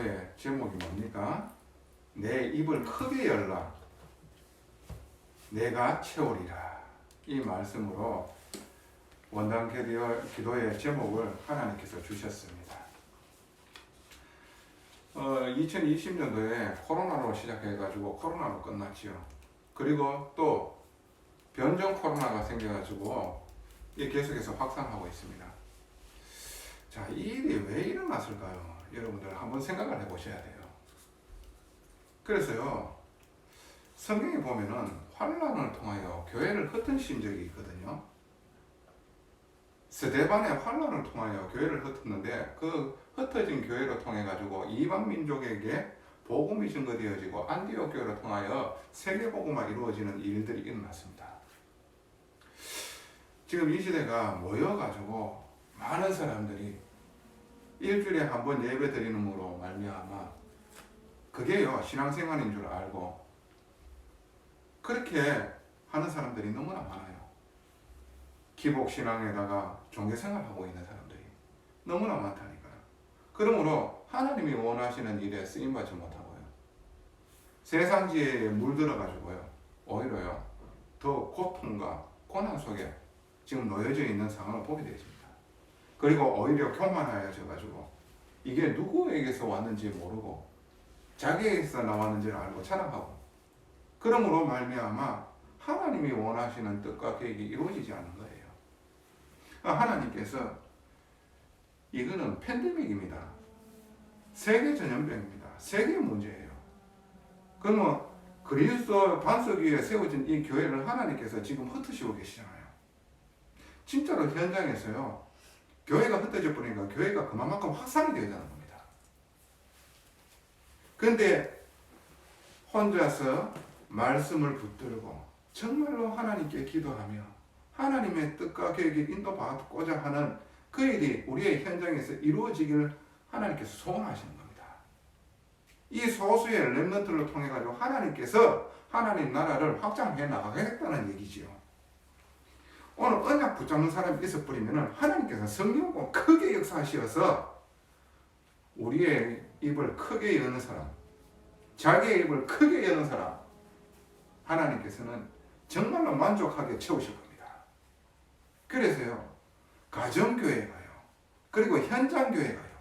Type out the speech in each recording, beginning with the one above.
기도의 제목이 뭡니까? 내 입을 크게 열라 내가 채우리라. 이 말씀으로 원단 기도의 제목을 하나님께서 주셨습니다. 2020년도에 코로나로 시작해가지고 코로나로 끝났지요. 그리고 또 변종 코로나가 생겨가지고 이게 계속해서 확산하고 있습니다. 자, 이 일이 왜 일어났을까요? 여러분들 한번 생각을 해보셔야 돼요. 그래서요, 성경에 보면은 환난을 통하여 교회를 흩으신 적이 있거든요. 스데반의 환난을 통하여 교회를 흩었는데 그 흩어진 교회를 통해 가지고 이방 민족에게 복음이 증거되어지고 안디옥 교회를 통하여 세계 복음화 이루어지는 일들이 일어났습니다. 지금 이 시대가 모여 가지고 많은 사람들이 일주일에 한 번 예배 드리는으로 말미암아 그게요 신앙생활인 줄 알고 그렇게 하는 사람들이 너무나 많아요. 기복신앙에다가 종교생활하고 있는 사람들이 너무나 많다니까요. 그러므로 하나님이 원하시는 일에 쓰임받지 못하고요. 세상지에 물들어가지고요. 오히려요. 더 고통과 고난 속에 지금 놓여져 있는 상황을 보게 되십니다. 그리고 오히려 교만하여져가지고 이게 누구에게서 왔는지 모르고 자기에게서 나왔는지를 알고 자랑하고 그러므로 말미암아 하나님이 원하시는 뜻과 계획이 이루어지지 않는 거예요. 하나님께서 이거는 팬데믹입니다. 세계 전염병입니다. 세계 문제예요. 그러면 그리스도 반석 위에 세워진 이 교회를 하나님께서 지금 흩으시고 계시잖아요. 진짜로 현장에서요. 교회가 흩어져 버리니까 교회가 그만큼 확산이 되자는 겁니다. 그런데 혼자서 말씀을 붙들고 정말로 하나님께 기도하며 하나님의 뜻과 계획을 인도받고자 하는 그 일이 우리의 현장에서 이루어지기를 하나님께서 소원하시는 겁니다. 이 소수의 렘넌트를 통해 가지고 하나님께서 하나님 나라를 확장해 나가겠다는 얘기지요. 오늘 언약 붙잡는 사람이 있어버리면 하나님께서 성령을 크게 역사하셔서 우리의 입을 크게 여는 사람, 자기의 입을 크게 여는 사람 하나님께서는 정말로 만족하게 채우실 겁니다. 그래서요, 가정교회가요, 그리고 현장교회가요,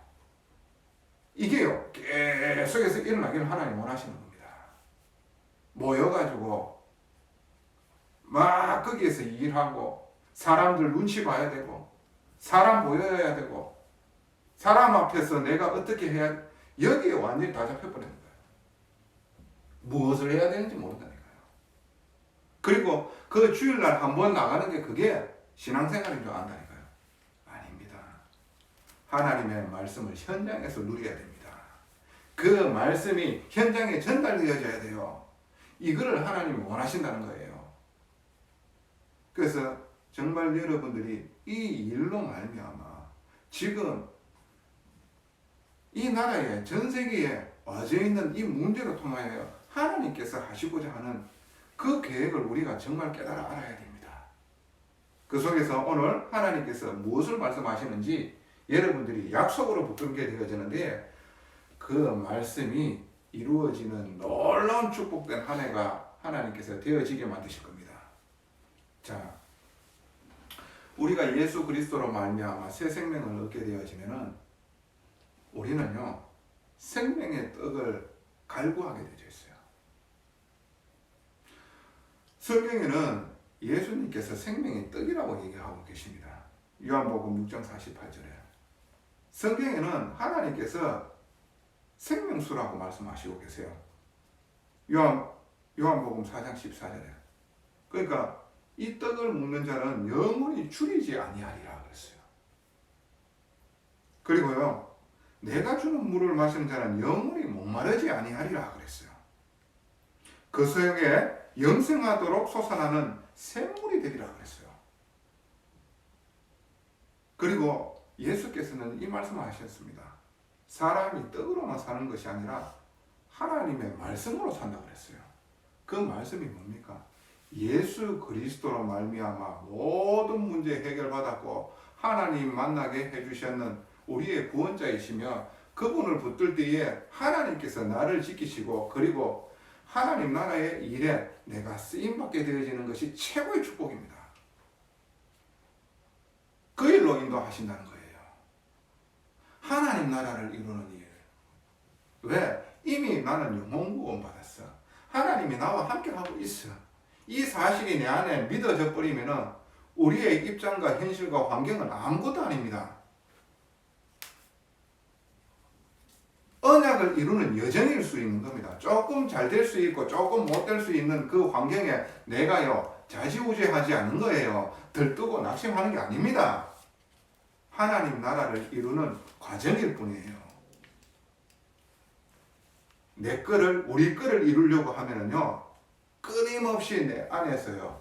이게요, 계속해서 일어나기를 하나님 원하시는 겁니다. 모여가지고, 막 거기에서 일하고, 사람들 눈치 봐야 되고, 사람 보여야 되고, 사람 앞에서 내가 어떻게 해야, 여기에 완전히 다 잡혀버리는 거예요. 무엇을 해야 되는지 모른다니까요. 그리고 그 주일날 한번 나가는 게 그게 신앙생활인 줄 안다니까요. 아닙니다. 하나님의 말씀을 현장에서 누려야 됩니다. 그 말씀이 현장에 전달되어져야 돼요. 이거를 하나님이 원하신다는 거예요. 그래서 정말 여러분들이 이 일로 말미암아 지금 이 나라에 전 세계에 와져 있는 이 문제를 통하여 하나님께서 하시고자 하는 그 계획을 우리가 정말 깨달아 알아야 됩니다. 그 속에서 오늘 하나님께서 무엇을 말씀하시는지 여러분들이 약속으로 붙들게 되어지는데 그 말씀이 이루어지는 놀라운 축복된 한 해가 하나님께서 되어지게 만드실 겁니다. 자, 우리가 예수 그리스도로 말미암아 새 생명을 얻게 되어지면은 우리는요 생명의 떡을 갈구하게 되어 있어요. 성경에는 예수님께서 생명의 떡이라고 얘기하고 계십니다. 요한복음 6장 48절에 성경에는 하나님께서 생명수라고 말씀하시고 계세요. 요한복음 4장 14절에 그러니까 이 떡을 먹는 자는 영원히 줄이지 아니하리라 그랬어요. 그리고요 내가 주는 물을 마시는 자는 영원히 목마르지 아니하리라 그랬어요. 그 속에 영생하도록 솟아나는 샘물이 되리라 그랬어요. 그리고 예수께서는 이 말씀을 하셨습니다. 사람이 떡으로만 사는 것이 아니라 하나님의 말씀으로 산다 그랬어요. 그 말씀이 뭡니까? 예수 그리스도로 말미암아 모든 문제 해결받았고 하나님 만나게 해주셨는 우리의 구원자이시며 그분을 붙들 때에 하나님께서 나를 지키시고 그리고 하나님 나라의 일에 내가 쓰임받게 되어지는 것이 최고의 축복입니다. 그 일로 인도하신다는 거예요. 하나님 나라를 이루는 일. 왜? 이미 나는 영혼 구원 받았어. 하나님이 나와 함께 하고 있어. 이 사실이 내 안에 믿어져 버리면은 우리의 입장과 현실과 환경은 아무것도 아닙니다. 언약을 이루는 여정일 수 있는 겁니다. 조금 잘 될 수 있고 조금 못 될 수 있는 그 환경에 내가요 좌지우지하지 않는 거예요. 들뜨고 낙심하는 게 아닙니다. 하나님 나라를 이루는 과정일 뿐이에요. 내 거를 우리 거를 이루려고 하면은요 끊임없이 내 안에서요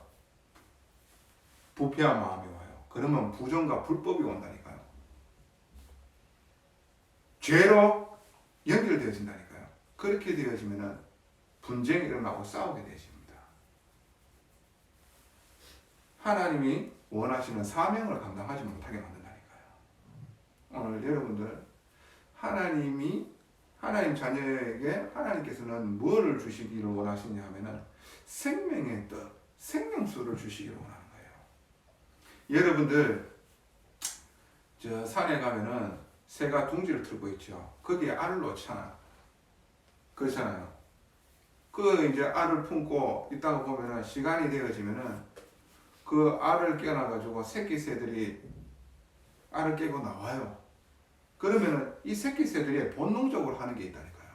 부패한 마음이 와요. 그러면 부정과 불법이 온다니까요. 죄로 연결되어진다니까요. 그렇게 되어지면은 분쟁이 일어나고 싸우게 되십니다. 하나님이 원하시는 사명을 감당하지 못하게 만든다니까요. 오늘 여러분들 하나님 자녀에게 하나님께서는 무엇을 주시기를 원하시냐 하면은 생명의 떡, 생명수를 주시기를 원하는 거예요. 여러분들 저 산에 가면은 새가 둥지를 틀고 있죠. 거기에 알을 놓잖아. 그렇잖아요. 그 이제 알을 품고 있다가 보면은 시간이 되어지면은 그 알을 깨어나가지고 새끼 새들이 알을 깨고 나와요. 그러면은 이 새끼 새들이 본능적으로 하는 게 있다니까요.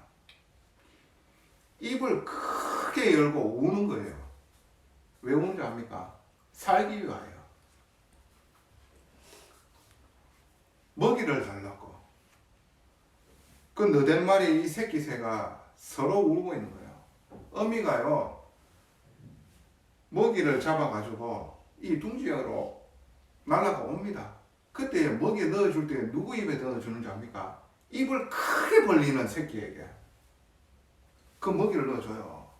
입을 크게 열고 우는 거예요. 왜 우는지 압니까? 살기 위하여. 먹이를 달라고. 그 너댓 마리 이 새끼 새가 서로 울고 있는 거예요. 어미가요, 먹이를 잡아가지고 이 둥지로 날아가 옵니다. 그때 먹이 넣어줄 때 누구 입에 넣어주는지 압니까? 입을 크게 벌리는 새끼에게 그 먹이를 넣어줘요.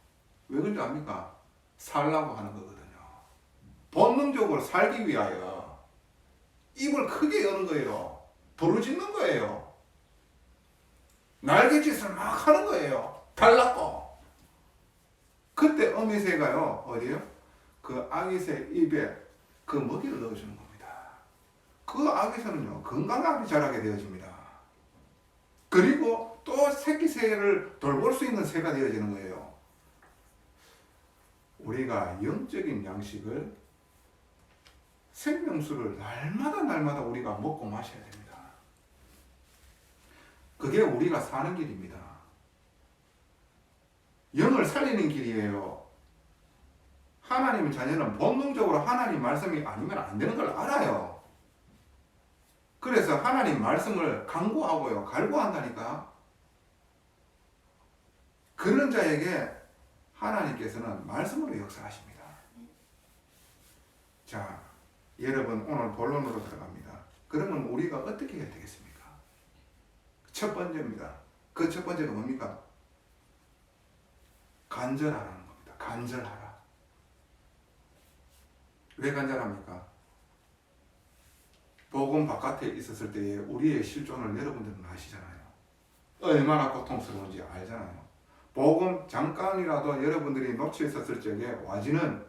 왜 그런지 압니까? 살라고 하는 거거든요. 본능적으로 살기 위하여 입을 크게 여는 거예요. 부르짖는 거예요. 날갯짓을 막 하는 거예요. 달라고. 그때 어미새가요, 어디요? 그 아기새 입에 그 먹이를 넣어주는 겁니다. 그 아기새는요, 건강하게 자라게 되어집니다. 그리고 또 새끼 새를 돌볼 수 있는 새가 되어지는 거예요. 우리가 영적인 양식을, 생명수를 날마다 우리가 먹고 마셔야 됩니다. 그게 우리가 사는 길입니다. 영을 살리는 길이에요. 하나님 자녀는 본능적으로 하나님 말씀이 아니면 안 되는 걸 알아요. 그래서 하나님 말씀을 강구하고요, 갈구한다니까. 그런 자에게 하나님께서는 말씀으로 역사하십니다. 자, 여러분 오늘 본론으로 들어갑니다. 그러면 우리가 어떻게 해야 되겠습니까? 첫 번째입니다. 그 첫 번째가 뭡니까? 간절하라는 겁니다. 간절하라. 왜 간절합니까? 복음 바깥에 있었을 때에 우리의 실존을 여러분들은 아시잖아요. 얼마나 고통스러운지 알잖아요. 복음 잠깐이라도 여러분들이 놓쳐 있었을 적에 와지는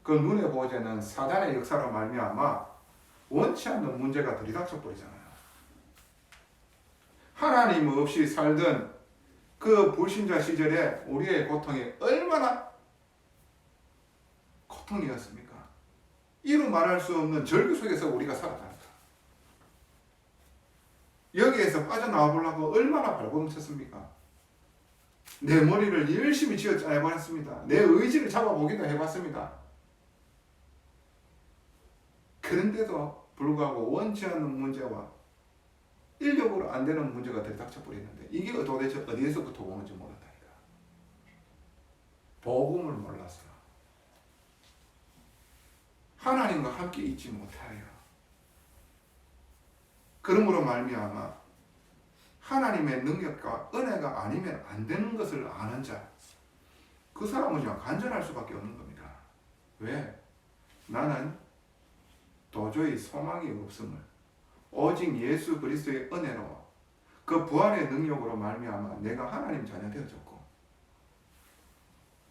그 눈에 보이지 않는 사단의 역사로 말미암아 원치 않는 문제가 들이닥쳐 버리잖아요. 하나님 없이 살던 그 불신자 시절에 우리의 고통이 얼마나 고통이었습니까? 이루 말할 수 없는 절규 속에서 우리가 살았다. 여기에서 빠져나와 보려고 얼마나 발버둥쳤습니까? 내 머리를 열심히 쥐어짜내봤습니다. 내 의지를 잡아보기도 해봤습니다. 그런데도 불구하고 원치 않는 문제와 인력으로 안 되는 문제가 들이닥쳐 버리는데 이게 도대체 어디에서부터 오는지 몰랐다니까. 복음을 몰랐어. 하나님과 함께 있지 못하여. 그러므로 말미암아 하나님의 능력과 은혜가 아니면 안 되는 것을 아는 자, 그 사람은요 간절할 수밖에 없는 겁니다. 왜? 나는 도저히 소망이 없음을 오직 예수 그리스도의 은혜로 그 부활의 능력으로 말미암아 내가 하나님 자녀 되어졌고,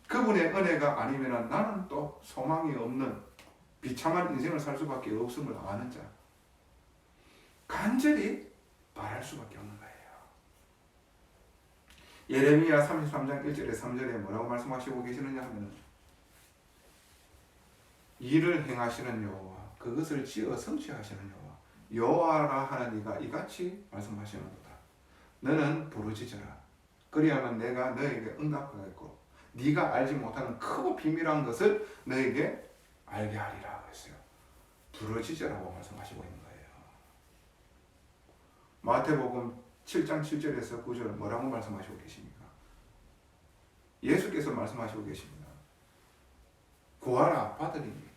그분의 은혜가 아니면 나는 또 소망이 없는 비참한 인생을 살 수밖에 없음을 아는 자, 간절히 바랄 수밖에 없는 거예요. 예레미야 33장 1절에 3절에 뭐라고 말씀하시고 계시느냐 하면, 일을 행하시는 여호와, 그것을 지어 성취하시는 여호와라 하는 이가 이같이 말씀하시는도다. 너는 부르짖어라. 그리하면 내가 너에게 응답하겠고 네가 알지 못하는 크고 비밀한 것을 너에게 알게 하리라 했어요. 부르짖으라고 말씀하시고 있는 거예요. 마태복음 7장 7절에서 9절 뭐라고 말씀하시고 계십니까? 예수께서 말씀하시고 계십니다. 구하라 받으리니,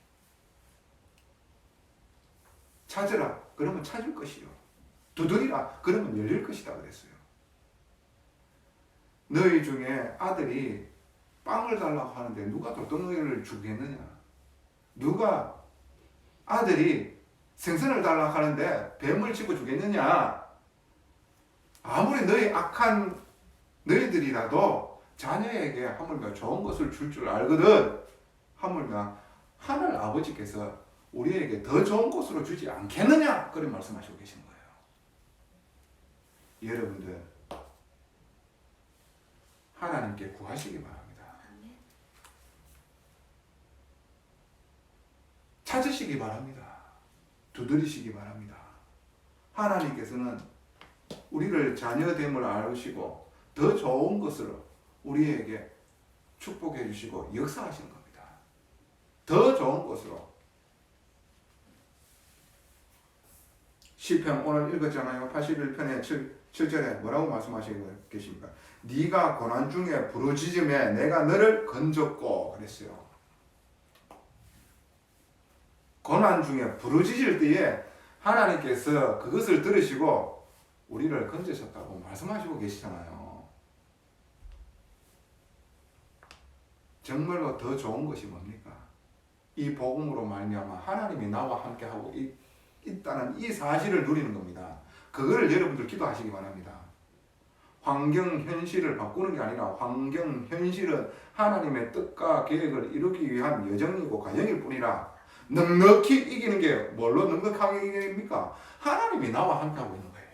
찾으라 그러면 찾을 것이요, 두드리라 그러면 열릴 것이다 그랬어요. 너희 중에 아들이 빵을 달라고 하는데 누가 돌덩이를 주겠느냐? 누가 아들이 생선을 달라고 하는데 뱀을 집어 주겠느냐? 아무리 너희 악한 너희들이라도 자녀에게 하물며 좋은 것을 줄 줄 알거든. 하물며 하늘 아버지께서 우리에게 더 좋은 것으로 주지 않겠느냐? 그런 말씀하시고 계신 거예요. 여러분들 하나님께 구하시기 바랍니다. 찾으시기 바랍니다. 두드리시기 바랍니다. 하나님께서는 우리를 자녀됨을 아시고 더 좋은 것으로 우리에게 축복해 주시고 역사하시는 겁니다. 더 좋은 것으로. 시편 오늘 읽었잖아요. 81편의 7절에 뭐라고 말씀하시고 계십니까? 네가 고난 중에 부르짖음에 내가 너를 건졌고 그랬어요. 고난 중에 부르짖을 때에 하나님께서 그것을 들으시고 우리를 건지셨다고 말씀하시고 계시잖아요. 정말로 더 좋은 것이 뭡니까? 이 복음으로 말미암아 하나님이 나와 함께하고 있다는 이 사실을 누리는 겁니다. 그거를 여러분들 기도하시기 바랍니다. 환경 현실을 바꾸는 게 아니라 환경 현실은 하나님의 뜻과 계획을 이루기 위한 여정이고 과정일 뿐이라, 넉넉히 이기는 게 뭘로 넉넉하게 이깁니까? 하나님이 나와 함께하고 있는 거예요.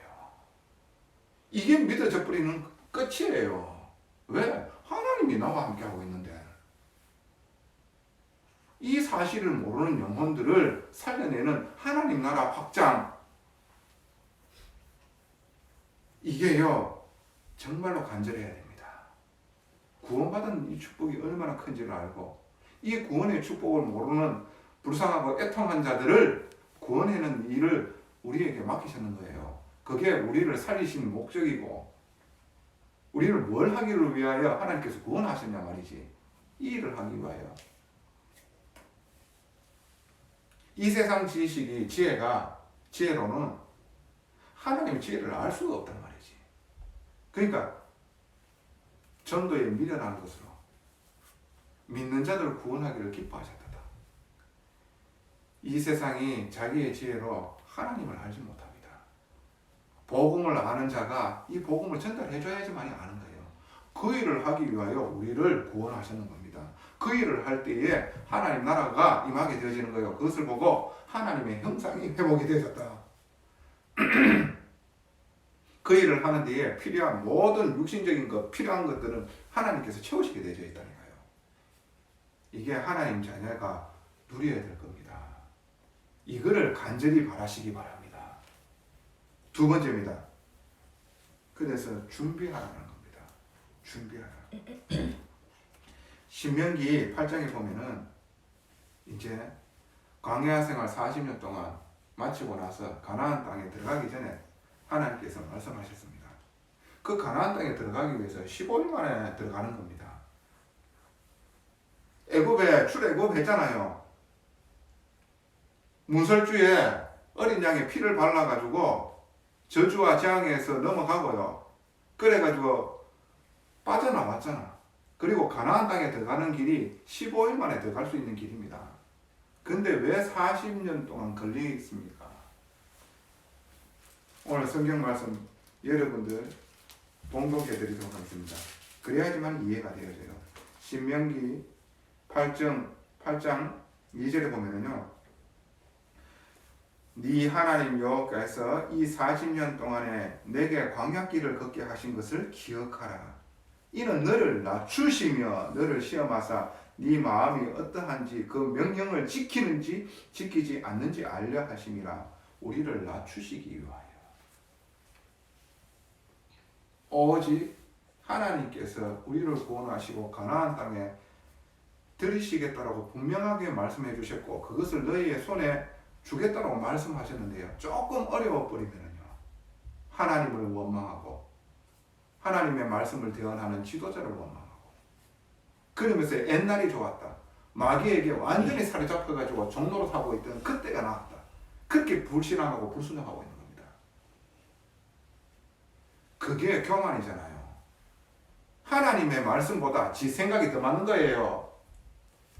이게 믿어져 버리는 끝이에요. 왜? 하나님이 나와 함께하고 있는데. 이 사실을 모르는 영혼들을 살려내는 하나님 나라 확장, 이게요 정말로 간절해야 됩니다. 구원받은 이 축복이 얼마나 큰지를 알고 이 구원의 축복을 모르는 불쌍하고 애통한 자들을 구원하는 일을 우리에게 맡기셨는 거예요. 그게 우리를 살리신 목적이고, 우리를 뭘 하기를 위하여 하나님께서 구원하셨냐 말이지. 이 일을 하기 위하여. 이 세상 지식이 지혜로는 하나님의 지혜를 알 수가 없단 말이지. 그러니까 전도에 미련한 것으로 믿는 자들을 구원하기를 기뻐하셨다. 이 세상이 자기의 지혜로 하나님을 알지 못합니다. 복음을 아는 자가 이 복음을 전달해 줘야지만이 아는 거예요. 그 일을 하기 위하여 우리를 구원하셨는 겁니다. 그 일을 할 때에 하나님 나라가 임하게 되어지는 거예요. 그것을 보고 하나님의 형상이 회복이 되어졌다. 그 일을 하는 데에 필요한 모든 육신적인 것, 필요한 것들은 하나님께서 채우시게 되어져 있다니까요. 이게 하나님 자녀가 누려야 될 겁니다. 이거를 간절히 바라시기 바랍니다. 두 번째입니다. 그래서 준비하라는 겁니다. 준비하라. 신명기 8장에 보면은 이제 광야 생활 40년 동안 마치고 나서 가나안 땅에 들어가기 전에 하나님께서 말씀하셨습니다. 그 가나안 땅에 들어가기 위해서 15일 만에 들어가는 겁니다. 출애굽 했잖아요. 문설주에 어린 양의 피를 발라가지고 저주와 재앙에서 넘어가고요. 그래가지고 빠져나왔잖아. 그리고 가나안 땅에 들어가는 길이 15일 만에 들어갈 수 있는 길입니다. 근데 왜 40년 동안 걸리겠습니까? 오늘 성경 말씀 여러분들 봉독해 드리도록 하겠습니다. 그래야지만 이해가 되어져요. 신명기 8장 2절에 보면은요. 네 하나님 여호와께서 이 40년 동안에 내게 광야길을 걷게 하신 것을 기억하라. 이는 너를 낮추시며 너를 시험하사 네 마음이 어떠한지 그 명령을 지키는지 지키지 않는지 알려 하심이라. 우리를 낮추시기 위하여. 오직 하나님께서 우리를 구원하시고 가나안 땅에 들이시겠다라고 분명하게 말씀해 주셨고 그것을 너희의 손에 주겠다라고 말씀하셨는데요. 조금 어려워 버리면요. 하나님을 원망하고 하나님의 말씀을 대언하는 지도자를 원망하고 그러면서 옛날이 좋았다. 마귀에게 완전히 사로잡혀가지고 종로로 타고 있던 그때가 나왔다. 그렇게 불신앙하고 불순종하고 있는 겁니다. 그게 교만이잖아요. 하나님의 말씀보다 지 생각이 더 맞는 거예요.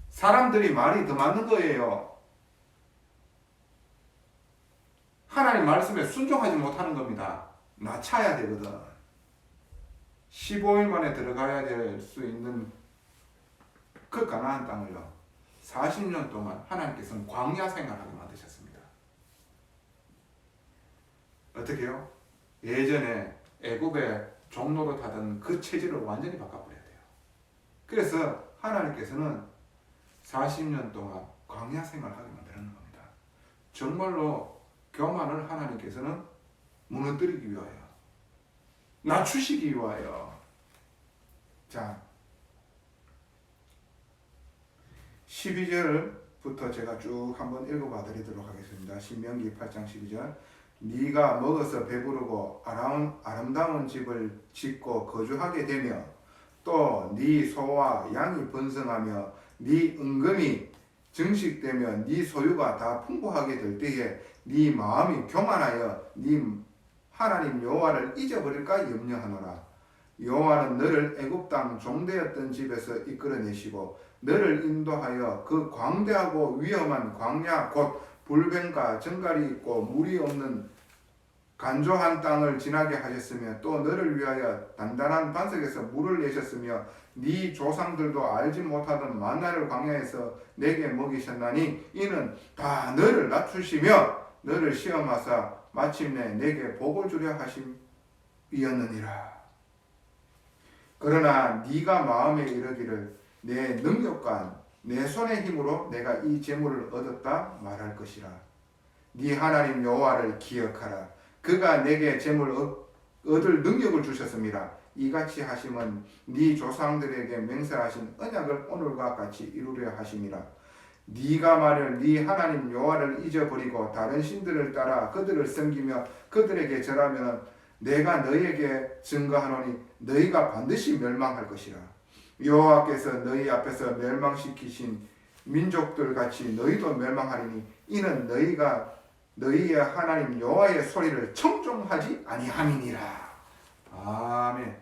사람들이 말이 더 맞는 거예요. 하나님 말씀에 순종하지 못하는 겁니다. 낮춰야 되거든. 15일 만에 들어가야 될 수 있는 그 가나안 땅을요. 40년 동안 하나님께서는 광야 생활하게 만드셨습니다. 어떻게요? 예전에 애굽의 종로로 타던 그 체질을 완전히 바꿔버려야 돼요. 그래서 하나님께서는 40년 동안 광야 생활하게 만드는 겁니다. 정말로 교만을 하나님께서는 무너뜨리기 위하여 낮추시기 위하여. 자 12절부터 제가 쭉 한번 읽어봐 드리도록 하겠습니다. 신명기 8장 12절. 네가 먹어서 배부르고 아름다운 집을 짓고 거주하게 되며 또 네 소와 양이 번성하며 네 은금이 증식되며 네 소유가 다 풍부하게 될 때에 네 마음이 교만하여 네 하나님 여호와를 잊어버릴까 염려하노라. 여호와는 너를 애굽 땅 종되었던 집에서 이끌어내시고 너를 인도하여 그 광대하고 위험한 광야 곧 불뱀과 정갈이 있고 물이 없는 간조한 땅을 지나게 하셨으며 또 너를 위하여 단단한 반석에서 물을 내셨으며 네 조상들도 알지 못하던 만나를 광야에서 내게 먹이셨나니 이는 다 너를 낮추시며 너를 시험하사 마침내 내게 복을 주려 하심이었느니라. 그러나 네가 마음에 이르기를 내 능력과 내 손의 힘으로 내가 이 재물을 얻었다 말할 것이라. 네 하나님 여호와를 기억하라. 그가 내게 재물 얻을 능력을 주셨습니다. 이같이 하심은 네 조상들에게 맹세하신 언약을 오늘과 같이 이루려 하심이라. 네가 만일 네 하나님 여호와를 잊어버리고 다른 신들을 따라 그들을 섬기며 그들에게 절하면 내가 너희에게 증거하노니 너희가 반드시 멸망할 것이라. 여호와께서 너희 앞에서 멸망시키신 민족들 같이 너희도 멸망하리니 이는 너희가 너희의 하나님 여호와의 소리를 청종하지 아니함이니라. 아멘.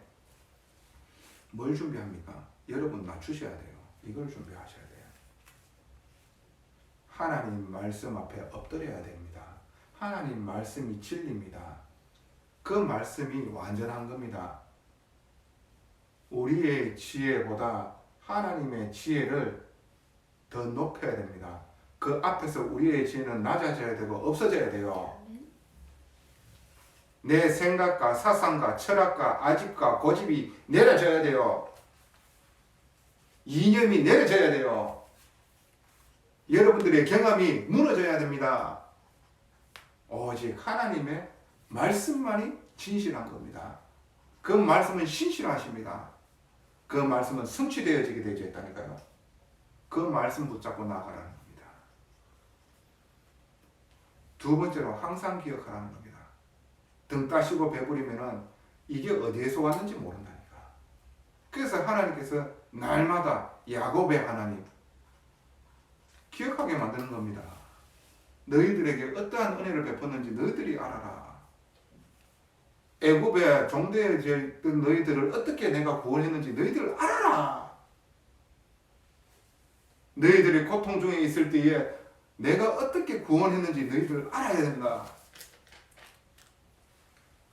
뭘 준비합니까? 여러분 낮추셔야 돼요. 이걸 준비하셔야 돼요. 하나님 말씀 앞에 엎드려야 됩니다. 하나님 말씀이 진리입니다. 그 말씀이 완전한 겁니다. 우리의 지혜보다 하나님의 지혜를 더 높여야 됩니다. 그 앞에서 우리의 지혜는 낮아져야 되고 없어져야 돼요. 내 생각과 사상과 철학과 아집과 고집이 내려져야 돼요. 이념이 내려져야 돼요. 여러분들의 경험이 무너져야 됩니다. 오직 하나님의 말씀만이 진실한 겁니다. 그 말씀은 신실하십니다. 그 말씀은 성취되어지게 되어 있다니까요. 그 말씀 붙잡고 나가라는 겁니다. 두 번째로 항상 기억하라는 겁니다. 등 따시고 배부리면은 이게 어디에서 왔는지 모른다니까. 그래서 하나님께서 날마다 야곱의 하나님 기억하게 만드는 겁니다. 너희들에게 어떠한 은혜를 베풀는지 너희들이 알아라. 애굽에 종되어졌던 너희들을 어떻게 내가 구원했는지 너희들 알아라. 너희들이 고통 중에 있을 때에 내가 어떻게 구원했는지 너희들 알아야 된다.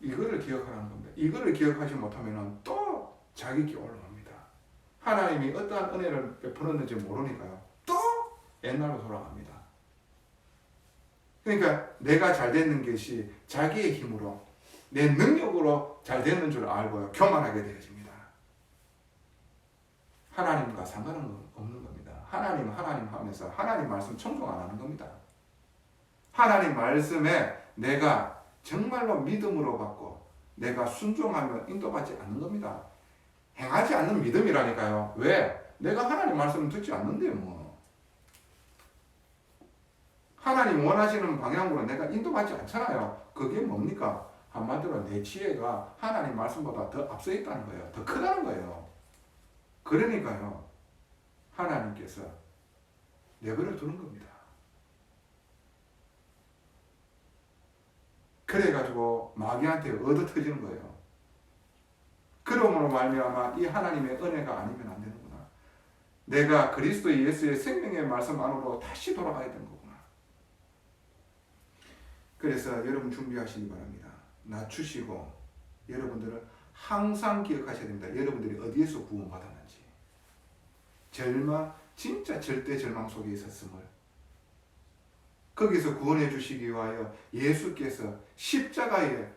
이거를 기억하라는 겁니다. 이거를 기억하지 못하면 또 자기 기 올라옵니다. 하나님이 어떠한 은혜를 베풀었는지 모르니까요. 또 옛날로 돌아갑니다. 그러니까 내가 잘 되는 것이 자기의 힘으로 내 능력으로 잘 되는 줄 알고요. 교만하게 되어집니다. 하나님과 상관은 없는 겁니다. 하나님 하면서 하나님 말씀 청종 안 하는 겁니다. 하나님 말씀에 내가 정말로 믿음으로 받고 내가 순종하며 인도받지 않는 겁니다. 행하지 않는 믿음이라니까요. 왜? 내가 하나님 말씀을 듣지 않는데 뭐. 하나님 원하시는 방향으로 내가 인도받지 않잖아요. 그게 뭡니까? 한마디로 내 지혜가 하나님 말씀보다 더 앞서 있다는 거예요. 더 크다는 거예요. 그러니까요. 하나님께서 내버려 두는 겁니다. 그래가지고 마귀한테 얻어 터지는 거예요. 그러므로 말미암아 이 하나님의 은혜가 아니면 안 되는구나. 내가 그리스도 예수의 생명의 말씀 안으로 다시 돌아가야 되는 거구나. 그래서 여러분 준비하시기 바랍니다. 낮추시고 여러분들은 항상 기억하셔야 됩니다. 여러분들이 어디에서 구원받았는지. 진짜 절대 절망 속에 있었음을 거기서 구원해 주시기 위하여 예수께서 십자가에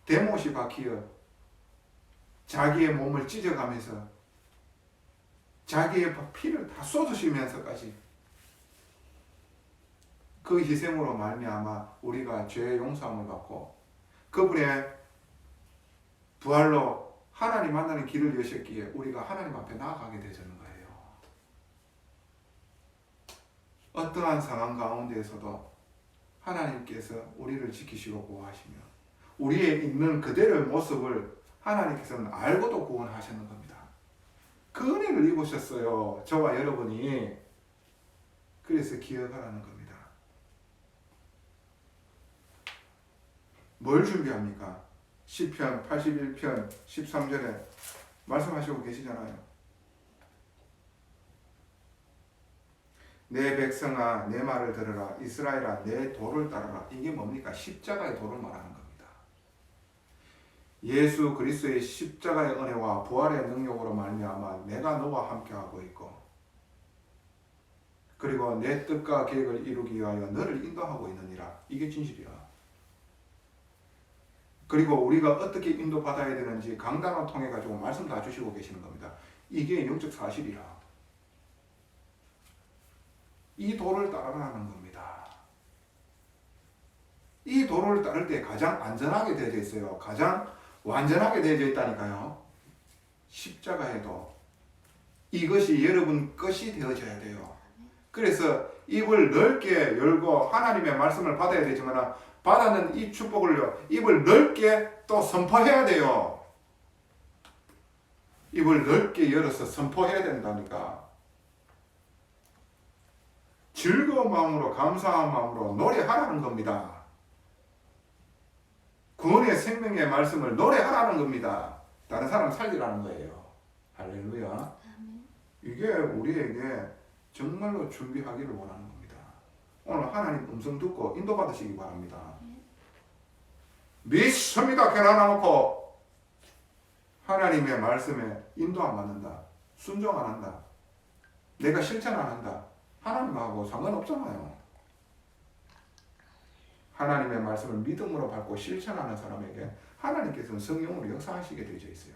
대못이 박히어 자기의 몸을 찢어가면서 자기의 피를 다 쏟으시면서까지 그 희생으로 말미암아 우리가 죄의 용서함을 받고 그분의 부활로 하나님 만나는 길을 여셨기에 우리가 하나님 앞에 나아가게 되는 거예요. 어떠한 상황 가운데에서도 하나님께서 우리를 지키시고 보호하시며 우리의 있는 그대로의 모습을 하나님께서는 알고도 구원하셨는 겁니다. 그 은혜를 입으셨어요. 저와 여러분이. 그래서 기억하라는 겁니다. 뭘 준비합니까? 시편 81편 13절에 말씀하시고 계시잖아요. 내 백성아 내 말을 들으라. 이스라엘아 내 도를 따르라. 이게 뭡니까? 십자가의 도를 말하는 겁니다. 예수 그리스도의 십자가의 은혜와 부활의 능력으로 말미암아 내가 너와 함께하고 있고 그리고 내 뜻과 계획을 이루기 위하여 너를 인도하고 있느니라. 이게 진실이야. 그리고 우리가 어떻게 인도받아야 되는지 강단을 통해 가지고 말씀 다 주시고 계시는 겁니다. 이게 영적 사실이라. 이 도를 따르라는 겁니다. 이 도를 따를 때 가장 안전하게 되어져 있어요. 가장 완전하게 되어져 있다니까요. 십자가의 도. 이것이 여러분 것이 되어져야 돼요. 그래서 입을 넓게 열고 하나님의 말씀을 받아야 되지만 받아는 이 축복을요. 입을 넓게 또 선포해야 돼요. 입을 넓게 열어서 선포해야 된다니까. 즐거운 마음으로 감사한 마음으로 노래하라는 겁니다. 구원의 생명의 말씀을 노래하라는 겁니다. 다른 사람 살리라는 거예요. 할렐루야. 이게 우리에게 정말로 준비하기를 원하는 겁니다. 오늘 하나님 음성 듣고 인도받으시기 바랍니다. 믿습니다. 결혼해놓고 하나님의 말씀에 인도 안 받는다. 순종 안 한다. 내가 실천 안 한다. 하나님하고 상관없잖아요. 하나님의 말씀을 믿음으로 받고 실천하는 사람에게 하나님께서는 성령으로 역사하시게 되어 있어요.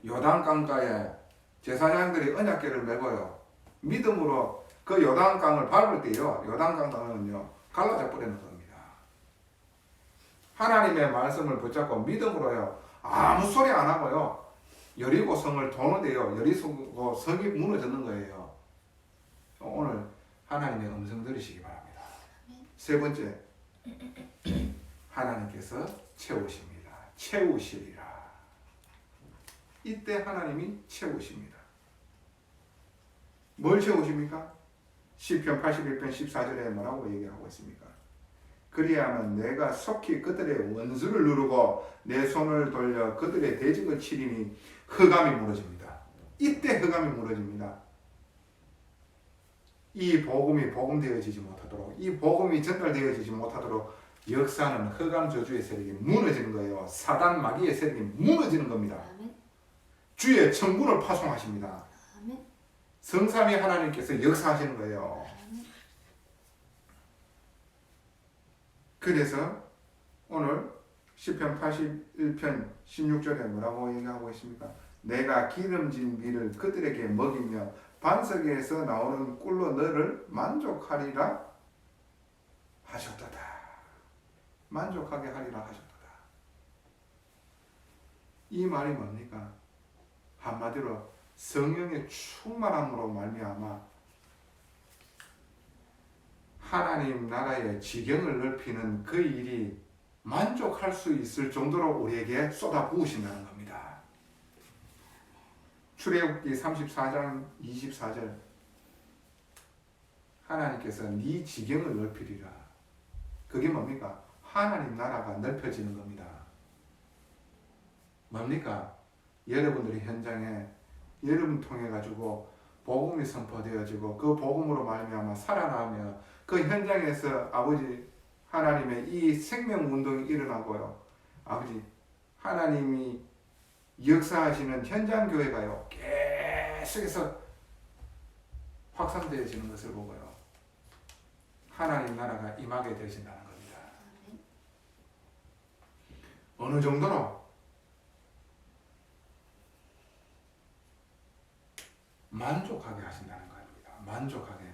요단강가에 제사장들이 언약궤를 메고요. 믿음으로 그 요단강을 밟을 때요. 요단강은요. 갈라져 버리는 겁니다. 하나님의 말씀을 붙잡고 믿음으로요. 아무 소리 안 하고요. 여리고 성을 도는데요. 여리고 성이 무너졌는 거예요. 오늘 하나님의 음성 들으시기 바랍니다. 세 번째, 하나님께서 채우십니다. 채우시리라. 이때 하나님이 채우십니다. 뭘 채우십니까? 시편 81편 14절에 뭐라고 얘기하고 있습니까? 그리하면 내가 속히 그들의 원수를 누르고 내 손을 돌려 그들의 대적을 치리니 흑암이 무너집니다. 이때 흑암이 무너집니다. 이 복음이 복음되어지지 못하도록, 이 복음이 전달되어지지 못하도록 역사는 흑암 저주의 세력이 무너지는 거예요. 사단 마귀의 세력이 무너지는 겁니다. 아멘. 주의 천군을 파송하십니다. 아멘. 성삼위 하나님께서 역사하시는 거예요. 아멘. 그래서 오늘 시편 81편 16절에 뭐라고 얘기하고 있습니까? 내가 기름진 밀을 그들에게 먹이며 반석에서 나오는 꿀로 너를 만족하리라 하셨도다. 만족하게 하리라 하셨도다. 이 말이 뭡니까? 한마디로 성령의 충만함으로 말미암아 하나님 나라의 지경을 넓히는 그 일이 만족할 수 있을 정도로 우리에게 쏟아부으신다는 겁니다. 출애굽기 34장 24절 하나님께서 네 지경을 넓히리라. 그게 뭡니까? 하나님 나라가 넓혀지는 겁니다. 뭡니까? 여러분들이 현장에 여러분 통해 가지고 복음이 선포되어지고 그 복음으로 말미암아 살아나며 그 현장에서 아버지 하나님의 이 생명운동이 일어나고요. 아버지 하나님이 역사하시는 현장 교회가요. 계속해서 확산되어지는 것을 보고요. 하나님 나라가 임하게 되신다는 겁니다. 어느 정도로 만족하게 하신다는 겁니다. 만족하게.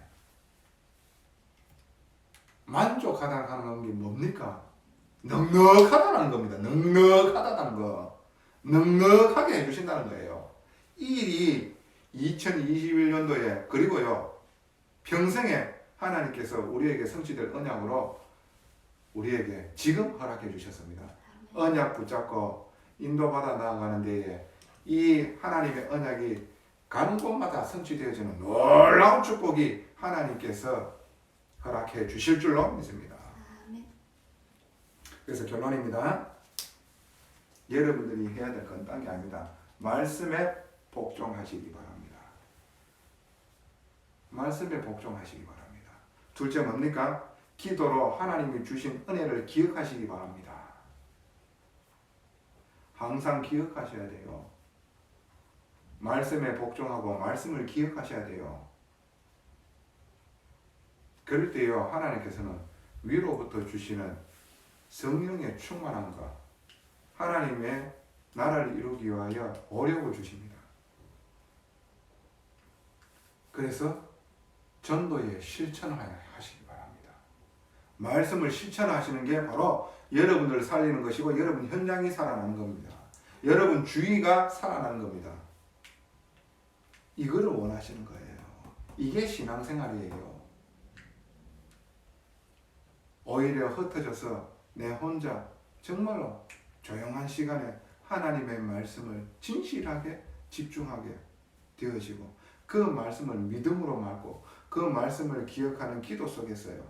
만족하다는 게 뭡니까? 넉넉하다는 겁니다. 넉넉하다는 거. 넉넉하게 해주신다는 거예요. 이 일이 2021년도에 그리고요 평생에 하나님께서 우리에게 성취될 언약으로 우리에게 지금 허락해 주셨습니다. 언약 붙잡고 인도받아 나아가는 데에 이 하나님의 언약이 가는 곳마다 성취되어지는 놀라운 축복이 하나님께서 허락해 주실 줄로 믿습니다. 그래서 결론입니다. 여러분들이 해야 될 건 딴 게 아닙니다. 말씀에 복종하시기 바랍니다. 말씀에 복종하시기 바랍니다. 둘째 뭡니까? 기도로 하나님이 주신 은혜를 기억하시기 바랍니다. 항상 기억하셔야 돼요. 말씀에 복종하고 말씀을 기억하셔야 돼요. 그럴 때요 하나님께서는 위로부터 주시는 성령의 충만함과 하나님의 나라를 이루기 위하여 오력을 주십니다. 그래서 전도에 실천하시기 바랍니다. 말씀을 실천하시는 게 바로 여러분들을 살리는 것이고 여러분 현장이 살아나는 겁니다. 여러분 주위가 살아나는 겁니다. 이거를 원하시는 거예요. 이게 신앙생활이에요. 오히려 흩어져서 내 혼자 정말로 조용한 시간에 하나님의 말씀을 진실하게 집중하게 되어지고 그 말씀을 믿음으로 맞고 그 말씀을 기억하는 기도 속에서요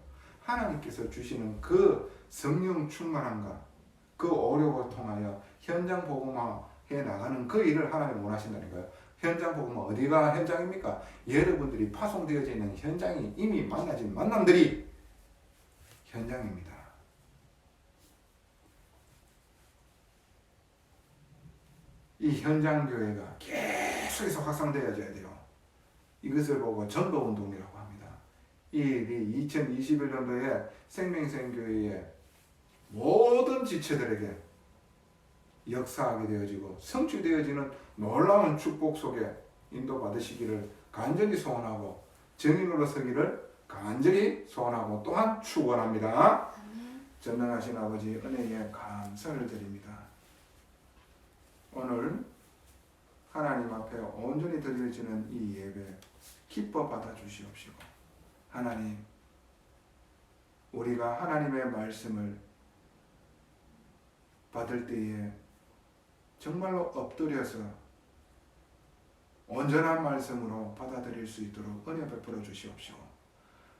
하나님께서 주시는 그 성령 충만함과 그 오력을 통하여 현장 복음화해 나가는 그 일을 하나님 원하신다는 거예요. 현장 복음화 어디가 현장입니까? 여러분들이 파송되어져 있는 현장이 이미 만나진 만남들이 현장입니다. 이 현장 교회가 계속해서 확산되어져야 돼요. 이것을 보고 전도운동이라고 합니다. 이 일이 2021년도에 생명생교회의 모든 지체들에게 역사하게 되어지고 성취되어지는 놀라운 축복 속에 인도받으시기를 간절히 소원하고 증인으로 서기를 간절히 소원하고 또한 축원합니다. 전능하신 아버지 은혜에 감사를 드립니다. 오늘 하나님 앞에 온전히 드려지는 이 예배 기뻐 받아 주시옵시고 하나님 우리가 하나님의 말씀을 받을 때에 정말로 엎드려서 온전한 말씀으로 받아들일 수 있도록 은혜 베풀어 주시옵시고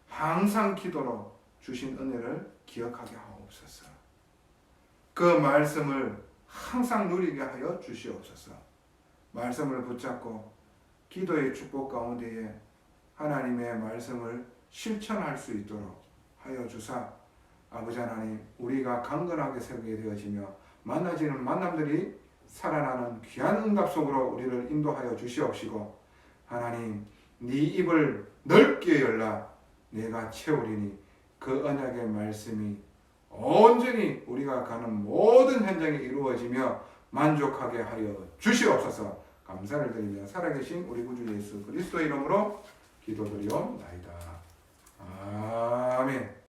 항상 기도로 주신 은혜를 기억하게 하옵소서. 그 말씀을 항상 누리게 하여 주시옵소서. 말씀을 붙잡고 기도의 축복 가운데에 하나님의 말씀을 실천할 수 있도록 하여 주사 아버지 하나님, 우리가 강건하게 세우게 되어지며 만나지는 만남들이 살아나는 귀한 응답 속으로 우리를 인도하여 주시옵시고, 하나님, 네 입을 넓게 열라 내가 채우리니 그 언약의 말씀이 온전히 우리가 가는 모든 현장에 이루어지며 만족하게 하여 주시옵소서. 감사를 드리며 살아계신 우리 구주 예수 그리스도의 이름으로 기도드리옵나이다. 아멘.